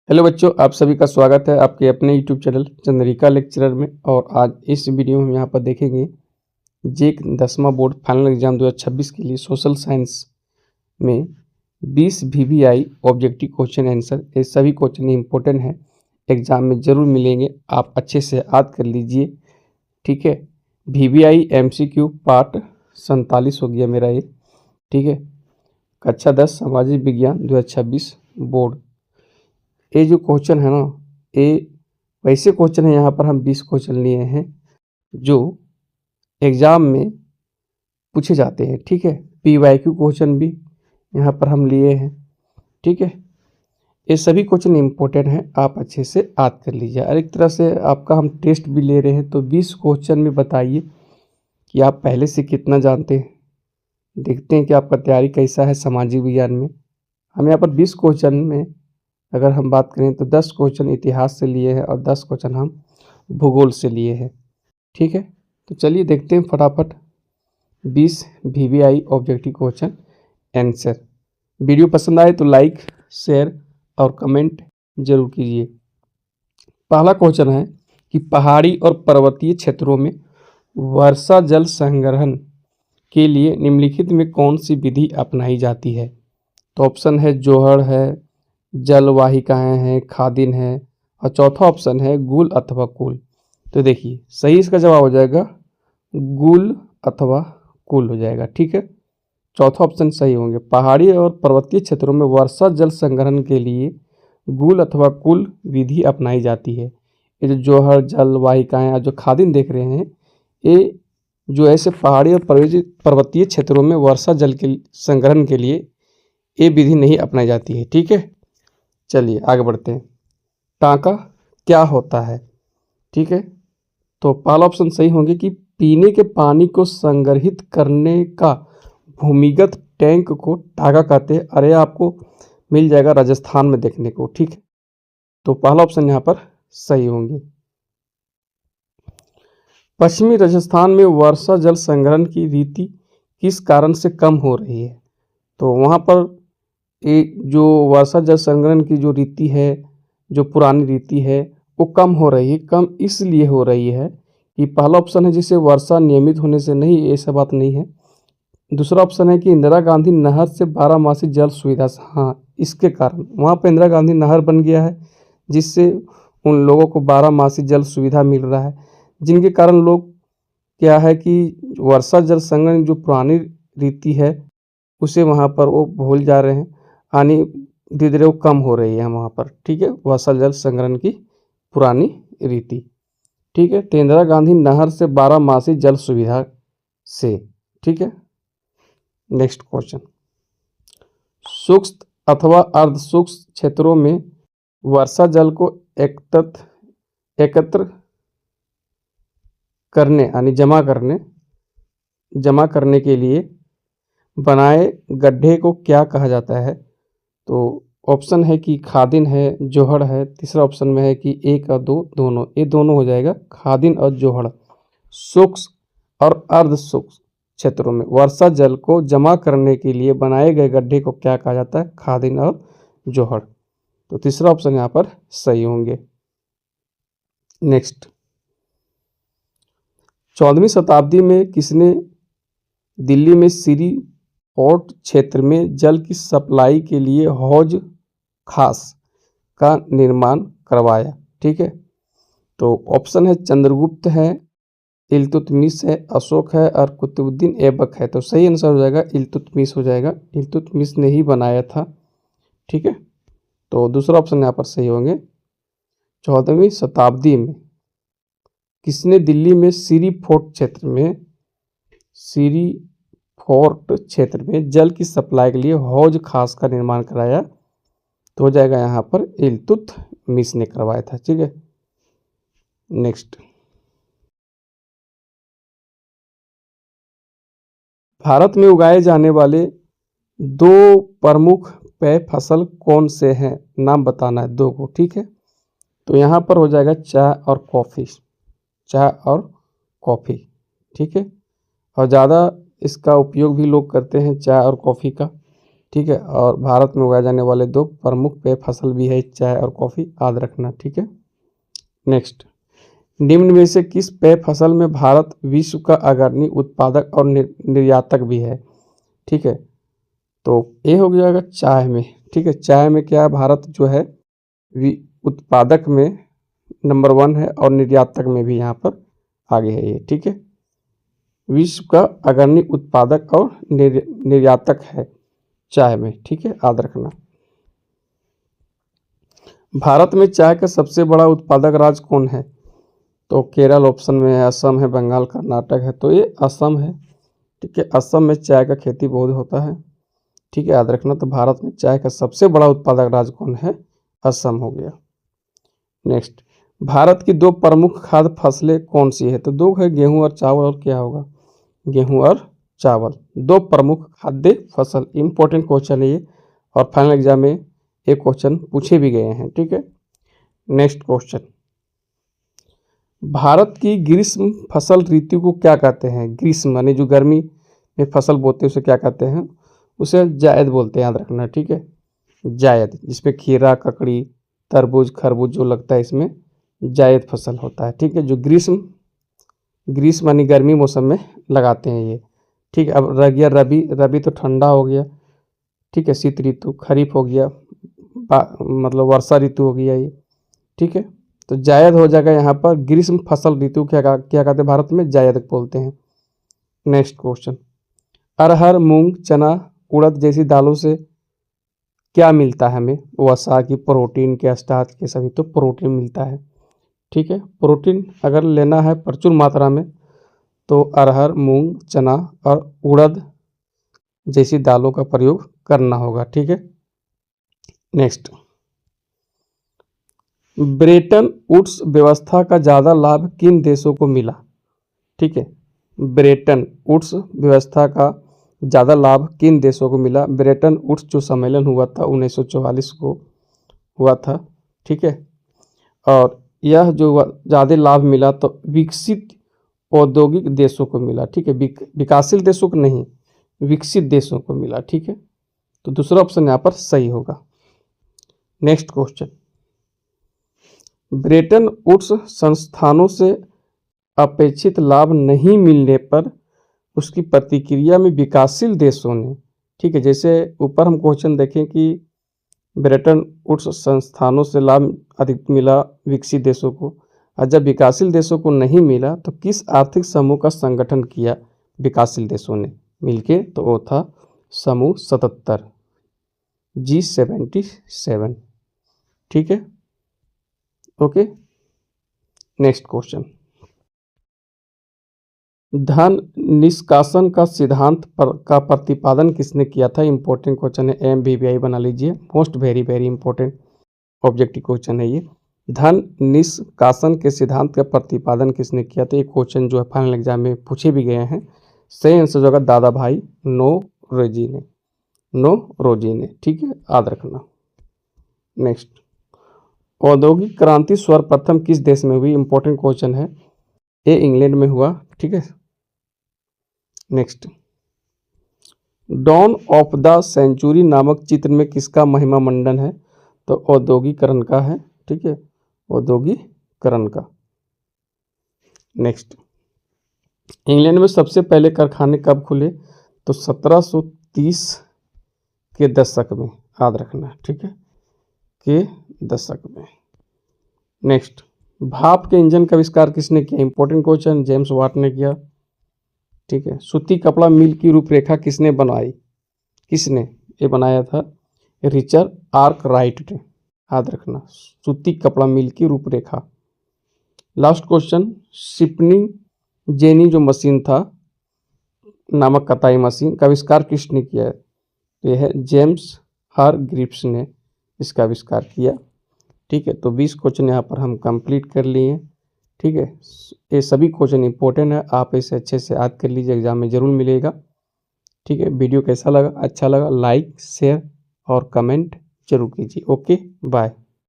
Hello बच्चों, आप सभी का स्वागत है आपके अपने यूट्यूब चैनल चंद्रिका लेक्चरर में। और आज इस वीडियो में हम यहाँ पर देखेंगे जेक 10वां बोर्ड फाइनल एग्जाम 2026 के लिए सोशल साइंस में 20 VBI ऑब्जेक्टिव क्वेश्चन आंसर। ये सभी क्वेश्चन इंपॉर्टेंट हैं, एग्जाम में ज़रूर मिलेंगे, आप अच्छे से याद कर लीजिए। ठीक है, VBI MCQ पार्ट 47 हो गया मेरा ये। ठीक है, कक्षा 10 सामाजिक विज्ञान 2026 बोर्ड। ये जो क्वेश्चन है ना, ये वैसे क्वेश्चन है, यहाँ पर हम 20 क्वेश्चन लिए हैं जो एग्ज़ाम में पूछे जाते हैं। ठीक है, PYQ क्वेश्चन भी यहाँ पर हम लिए हैं। ठीक है, ये सभी क्वेश्चन इम्पोर्टेंट हैं, आप अच्छे से याद कर लीजिए। और एक तरह से आपका हम टेस्ट भी ले रहे हैं, तो 20 क्वेश्चन में बताइए कि आप पहले से कितना जानते हैं। देखते हैं कि आपका तैयारी कैसा है सामाजिक विज्ञान में। हम यहाँ पर 20 क्वेश्चन में अगर हम बात करें तो 10 क्वेश्चन इतिहास से लिए हैं और 10 क्वेश्चन हम भूगोल से लिए हैं। ठीक है, तो चलिए देखते हैं फटाफट 20 VBI objective question answer. Video पसंद आए तो लाइक, शेयर और कमेंट जरूर कीजिए। पहला क्वेश्चन है कि पहाड़ी और पर्वतीय क्षेत्रों में वर्षा जल संग्रहण के लिए निम्नलिखित में कौन सी विधि अपनाई जाती है। तो ऑप्शन है जोहड़ है, जलवाहिकाएं हैं, खादिन है, और चौथा ऑप्शन है गुल अथवा कुल। तो देखिए सही इसका जवाब हो जाएगा गुल अथवा कुल हो जाएगा। ठीक है, चौथा ऑप्शन सही होंगे। पहाड़ी और पर्वतीय क्षेत्रों में वर्षा जल संग्रहण के लिए गुल अथवा कुल विधि अपनाई जाती है। ये जो जोहड़, जलवाहिकाएं और जो खादिन देख रहे हैं, ये जो ऐसे पहाड़ी और पर्वतीय क्षेत्रों में वर्षा जल के संग्रहण के लिए ये विधि नहीं अपनाई जाती है। ठीक है, चलिए आगे बढ़ते हैं। टांका क्या होता है। ठीक है, तो पहला ऑप्शन सही होंगे कि पीने के पानी को संग्रहित करने का भूमिगत टैंक को टांका कहते हैं। अरे आपको मिल जाएगा राजस्थान में देखने को। ठीक है, तो पहला ऑप्शन यहाँ पर सही होंगे। पश्चिमी राजस्थान में वर्षा जल संग्रहण की रीति किस कारण से कम हो रही है। तो वहाँ पर एक जो वर्षा जल संग्रहण की जो रीति है, जो पुरानी रीति है, वो कम हो रही है। कम इसलिए हो रही है कि पहला ऑप्शन है जिसे वर्षा नियमित होने से नहीं, ऐसा बात नहीं है। दूसरा ऑप्शन है कि इंदिरा गांधी नहर से 12 जल सुविधा, हाँ इसके कारण वहाँ पर इंदिरा गांधी नहर बन गया है, जिससे उन लोगों को 12 जल सुविधा मिल रहा है, जिनके कारण लोग क्या है कि वर्षा जल संग्रहण जो पुरानी रीति है उसे वहाँ पर वो भूल जा रहे हैं, यानी धीरे धीरे वो कम हो रही है वहाँ पर। ठीक है, वर्षा जल संग्रहण की पुरानी रीति। ठीक है, तो इंदिरा गांधी नहर से 12 जल सुविधा से। ठीक है, नेक्स्ट क्वेश्चन। शुष्क अथवा अर्ध शुष्क क्षेत्रों में वर्षा जल को एकत्र करने यानी जमा करने के लिए बनाए गड्ढे को क्या कहा जाता है। तो ऑप्शन है कि खादिन है, जोहड़ है। तीसरा ऑप्शन में है कि 1 और 2 दोनों, ये दोनों हो जाएगा खादिन और जोहड़। शुष्क और अर्ध शुष्क क्षेत्रों में वर्षा जल को जमा करने के लिए बनाए गए गड्ढे को क्या कहा जाता है, खादिन और जोहड़। तो तीसरा ऑप्शन यहाँ पर सही होंगे। नेक्स्ट, 14वीं शताब्दी में किसने दिल्ली में सीरी फोर्ट क्षेत्र में जल की सप्लाई के लिए हौज खास का निर्माण करवाया। ठीक है, तो ऑप्शन है चंद्रगुप्त है, इल्तुतमिश है, अशोक है और कुतुबुद्दीन ऐबक है। तो सही आंसर हो जाएगा इल्तुतमिश हो जाएगा, इल्तुतमिश ने ही बनाया था। ठीक है, तो दूसरा ऑप्शन यहाँ पर सही होंगे। 14वीं शताब्दी में किसने दिल्ली में सीरी फोर्ट क्षेत्र में जल की सप्लाई के लिए हौज खास का निर्माण कराया। तो हो जाएगा यहाँ पर इल्तुतमिश ने करवाया था। ठीक है, नेक्स्ट, भारत में उगाए जाने वाले 2 प्रमुख पेय फसल कौन से हैं, नाम बताना है 2 को। ठीक है, तो यहाँ पर हो जाएगा चाय और कॉफ़ी, चाय और कॉफ़ी। ठीक है, और ज़्यादा इसका उपयोग भी लोग करते हैं चाय और कॉफ़ी का। ठीक है। और भारत में उगाए जाने वाले 2 प्रमुख पेय फसल भी है चाय और कॉफ़ी, याद रखना, ठीक है। नेक्स्ट, निम्न में से किस पेय फसल में भारत विश्व का अग्रणी उत्पादक और निर्यातक भी है, ठीक है। तो ये हो जाएगा चाय में, ठीक है। चाय में क्या है, भारत जो है उत्पादक में नंबर 1 है और निर्यातक में भी यहाँ पर आगे है ये, ठीक है। विश्व का अग्रणी उत्पादक और निर्यातक है चाय में, ठीक है, याद रखना। भारत में चाय का सबसे बड़ा उत्पादक राज्य कौन है, तो केरल ऑप्शन में है, असम है, बंगाल, कर्नाटक है, तो ये असम है, ठीक है। असम में चाय का खेती बहुत होता है, ठीक है, याद रखना। तो भारत में चाय का सबसे बड़ा उत्पादक राज्य कौन है, असम हो गया। नेक्स्ट, भारत की 2 प्रमुख खाद्य फसलें कौन सी है, तो 2 है, गेहूं और चावल, और क्या होगा, गेहूं और चावल, 2 प्रमुख खाद्य फसल। इंपॉर्टेंट क्वेश्चन है ये, और फाइनल एग्जाम में एक क्वेश्चन पूछे भी गए हैं, ठीक है। नेक्स्ट क्वेश्चन, भारत की ग्रीष्म फसल ऋतु को क्या कहते हैं, ग्रीष्म यानी जो गर्मी में फसल बोते हैं उसे क्या कहते हैं, उसे जायद बोलते हैं, याद रखना, ठीक है, जायद, जिसमें खीरा, ककड़ी, तरबूज, खरबूज जो लगता है इसमें जायद फसल होता है, ठीक है। जो ग्रीष्म यानी गर्मी मौसम में लगाते हैं ये, ठीक है। अब रह गया रबी, रबी तो ठंडा हो गया, ठीक है, शीत ऋतु, खरीफ हो गया, मतलब वर्षा ऋतु हो गया ये, ठीक है। तो जायद हो जाएगा यहाँ पर, ग्रीष्म फसल ऋतु क्या कहते हैं भारत में, जायद बोलते हैं। नेक्स्ट क्वेश्चन, अरहर, मूंग, चना, उड़द जैसी दालों से क्या मिलता है हमें, वसा की, प्रोटीन के, स्टार्च के, सभी, तो प्रोटीन मिलता है, ठीक है। प्रोटीन अगर लेना है प्रचुर मात्रा में तो अरहर, मूंग, चना और उड़द जैसी दालों का प्रयोग करना होगा, ठीक है। नेक्स्ट, ब्रेटन वुड्स व्यवस्था का ज़्यादा लाभ किन देशों को मिला, ठीक है। ब्रेटन वुड्स व्यवस्था का ज़्यादा लाभ किन देशों को मिला, ब्रेटन वुड्स जो सम्मेलन हुआ था 1944 को हुआ था, ठीक है। और यह जो ज़्यादा लाभ मिला तो विकसित औद्योगिक देशों को मिला, ठीक है, विकासशील देशों को नहीं, विकसित देशों को मिला, ठीक है। तो दूसरा ऑप्शन यहाँ पर सही होगा। नेक्स्ट क्वेश्चन, ब्रेटन वुड्स संस्थानों से अपेक्षित लाभ नहीं मिलने पर उसकी प्रतिक्रिया में विकासशील देशों ने, ठीक है, जैसे ऊपर हम क्वेश्चन देखें कि ब्रेटन वुड्स संस्थानों से लाभ अधिक मिला विकसित देशों को, और जब विकासशील देशों को नहीं मिला तो किस आर्थिक समूह का संगठन किया विकासशील देशों ने मिलके, तो वो था समूह 77, G77, ठीक है, ओके। नेक्स्ट क्वेश्चन, धन निष्कासन का सिद्धांत का प्रतिपादन किसने किया था, इंपॉर्टेंट क्वेश्चन है, MBBI बना लीजिए, most very very important objective question है ये। धन निष्कासन के सिद्धांत का प्रतिपादन किसने किया था, ये क्वेश्चन जो है फाइनल एग्जाम में पूछे भी गए हैं। सही आंसर होगा दादा भाई नौरोजी ने, ठीक है, याद रखना। नेक्स्ट, औद्योगिक क्रांति सर्वप्रथम किस देश में हुई, इंपॉर्टेंट क्वेश्चन है, ये इंग्लैंड में हुआ, ठीक है। Next, dawn of the century नामक चित्र में किसका महिमा मंडन है, तो औद्योगिकरण का है, ठीक है, औद्योगिकरण का। नेक्स्ट, इंग्लैंड में सबसे पहले कारखाने कब खुले, तो 1730 के दशक में, याद रखना, ठीक है, के दशक में। नेक्स्ट, भाप के इंजन का आविष्कार किसने किया, इंपॉर्टेंट क्वेश्चन, जेम्स वाट ने किया, ठीक है। सूती कपड़ा मिल की रूपरेखा किसने बनाई, किसने ये बनाया था, रिचर्ड आर्कराइट ने, याद रखना, सूती कपड़ा मिल की रूपरेखा। लास्ट क्वेश्चन, शिपनी जेनी जो मशीन था नामक कताई मशीन का आविष्कार किसने किया है, तो यह है जेम्स हारग्रीव्स ने इसका आविष्कार किया, ठीक है। तो 20 क्वेश्चन यहाँ पर हम कंप्लीट कर लिए, ठीक है। ये सभी क्वेश्चन इंपॉर्टेंट है, आप इसे अच्छे से याद कर लीजिए, एग्जाम में ज़रूर मिलेगा, ठीक है। वीडियो कैसा लगा, अच्छा लगा लाइक शेयर और कमेंट जरूर कीजिए। Okay bye.